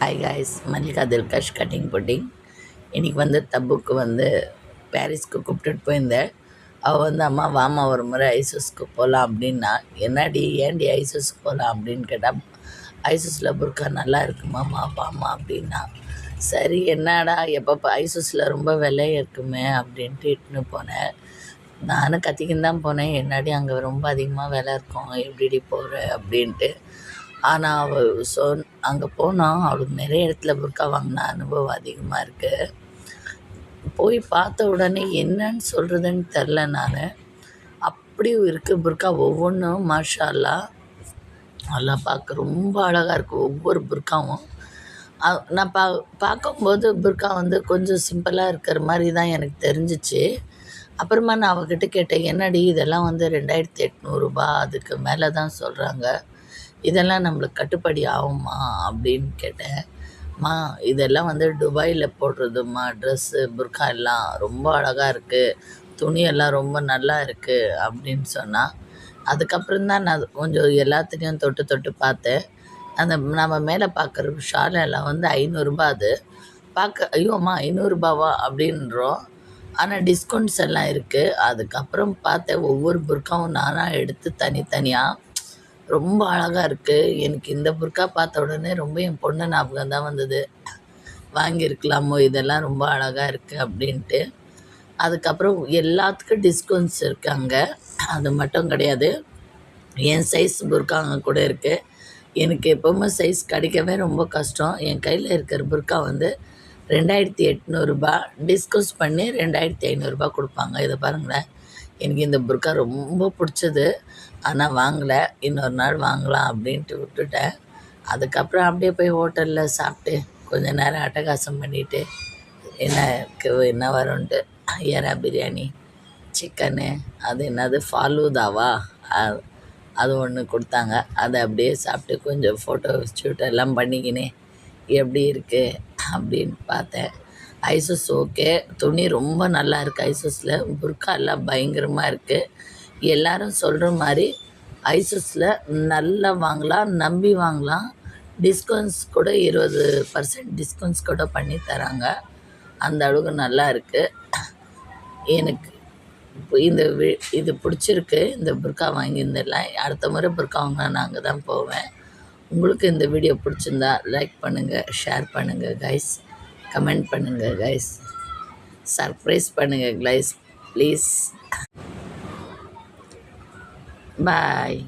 Hi guys, Mallika Dilkash cutting pudding. இன்றைக்கி வந்து தப்புக்கு வந்து பாரிஸ்க்கு கூப்பிட்டுட்டு போயிருந்தேன். அவள் வந்து அம்மா வாமா ஒரு முறை ஐசஸ்க்கு போகலாம் அப்படின்னா, என்னடி ஏன்டி ஐசஸ்க்கு போகலாம் அப்படின்னு கேட்டால், ஐசஸில் புர்க்கா நல்லா இருக்குமாம்மா வாமா அப்படின்னா. சரி என்னடா எப்போ ஐசஸில் ரொம்ப விலை இருக்குமே அப்படின்ட்டு இட்டுன்னு போனேன். நானும் கத்திக்கின்னு தான் போனேன், என்னடி அங்கே ரொம்ப அதிகமாக விலை இருக்கும், எப்படிடி போகிற அப்படின்ட்டு. ஆனால் அவள் அங்கே போனால் அவளுக்கு நிறைய இடத்துல புர்க்கா வாங்கின அனுபவம் அதிகமாக இருக்குது. போய் பார்த்த உடனே என்னன்னு சொல்கிறதுன்னு தெரில. நான் அப்படி இருக்குது புர்க்கா ஒவ்வொன்றும். மாஷா அல்லாஹ், எல்லாம் பார்க்க ரொம்ப அழகாக இருக்குது ஒவ்வொரு புர்க்காவும். நான் பார்க்கும்போது புர்க்கா வந்து கொஞ்சம் சிம்பிளாக இருக்கிற மாதிரி தான் எனக்கு தெரிஞ்சிச்சு. அப்புறமா நான் அவகிட்ட கேட்டேன், என்னடி இதெல்லாம் வந்து 2800 அதுக்கு மேலே தான் சொல்கிறாங்க, இதெல்லாம் நம்மளுக்கு கட்டுப்படி ஆகுமா அப்படின்னு கேட்டேன். இதெல்லாம் வந்து துபாயில் போடுறதும்மா, ட்ரெஸ்ஸு புர்கா எல்லாம் ரொம்ப அழகாக இருக்குது, துணியெல்லாம் ரொம்ப நல்லா இருக்குது அப்படின்னு சொன்னால். அதுக்கப்புறம் தான் நான் கொஞ்சம் எல்லாத்துலேயும் தொட்டு தொட்டு பார்த்தேன். அந்த நம்ம மேலே பார்க்குற ஷாலெல்லாம் வந்து 500 அது. பார்க்க ஐயோம்மா 500 அப்படின்றோம். ஆனால் டிஸ்கவுண்ட்ஸ் எல்லாம் இருக்குது. அதுக்கப்புறம் பார்த்தேன் ஒவ்வொரு புர்காவும் நானாக எடுத்து தனித்தனியாக ரொம்ப அழகாக இருக்குது. எனக்கு இந்த புர்கா பார்த்த உடனே ரொம்ப என் பொண்ணு ஞாபகம் தான் வந்தது. வாங்கியிருக்கலாமோ, இதெல்லாம் ரொம்ப அழகாக இருக்குது அப்படின்ட்டு. அதுக்கப்புறம் எல்லாத்துக்கும் டிஸ்கவுண்ட்ஸ் இருக்குது அங்கே. அது மட்டும் கிடையாது, என் சைஸ் புர்கா அங்கே கூட இருக்குது. எனக்கு எப்போவுமே சைஸ் கிடைக்கவே ரொம்ப கஷ்டம். என் கையில் இருக்கிற புர்கா வந்து 2800 டிஸ்கவுண்ட்ஸ் பண்ணி 2500 கொடுப்பாங்க. இதை பாருங்களேன், எனக்கு இந்த புர்கா ரொம்ப பிடிச்சது. ஆனால் வாங்கலை, இன்னொரு நாள் வாங்கலாம் அப்படின்ட்டு விட்டுட்டேன். அதுக்கப்புறம் அப்படியே போய் ஹோட்டலில் சாப்பிட்டு கொஞ்ச நேரம் அட்டகாசம் பண்ணிவிட்டு என்ன வரும்ன்ட்டு எறா பிரியாணி, சிக்கனு, அது என்னது ஃபாலூதாவா, அது ஒன்று கொடுத்தாங்க. அதை அப்படியே சாப்பிட்டு கொஞ்சம் ஃபோட்டோ ஷூட் எல்லாம் பண்ணிக்கினே எப்படி இருக்குது அப்படின்னு பார்த்தேன். ஐசஸ் ஓகே, துணி ரொம்ப நல்லா இருக்குது ஐசஸில். புர்கா எல்லாம் பயங்கரமாக இருக்குது. எல்லோரும் சொல்கிற மாதிரி ஐசஸில் நல்லா வாங்கலாம், நம்பி வாங்கலாம். டிஸ்கவுண்ட்ஸ் கூட 20% டிஸ்கவுண்ட்ஸ் கூட பண்ணி தராங்க. அந்த அளவுக்கு நல்லா இருக்குது. எனக்கு இது பிடிச்சிருக்கு. இந்த புர்கா வாங்கியிருந்தெல்லாம் அடுத்த முறை புர்கா வாங்கினா நான் அங்கே தான் போவேன். உங்களுக்கு இந்த வீடியோ பிடிச்சிருந்தா லைக் பண்ணுங்கள், ஷேர் பண்ணுங்கள் கைஸ், கமெண்ட் பண்ணுங்கள் கைஸ், சர்ப்ரைஸ் பண்ணுங்கள் கைஸ் ப்ளீஸ். பாய்.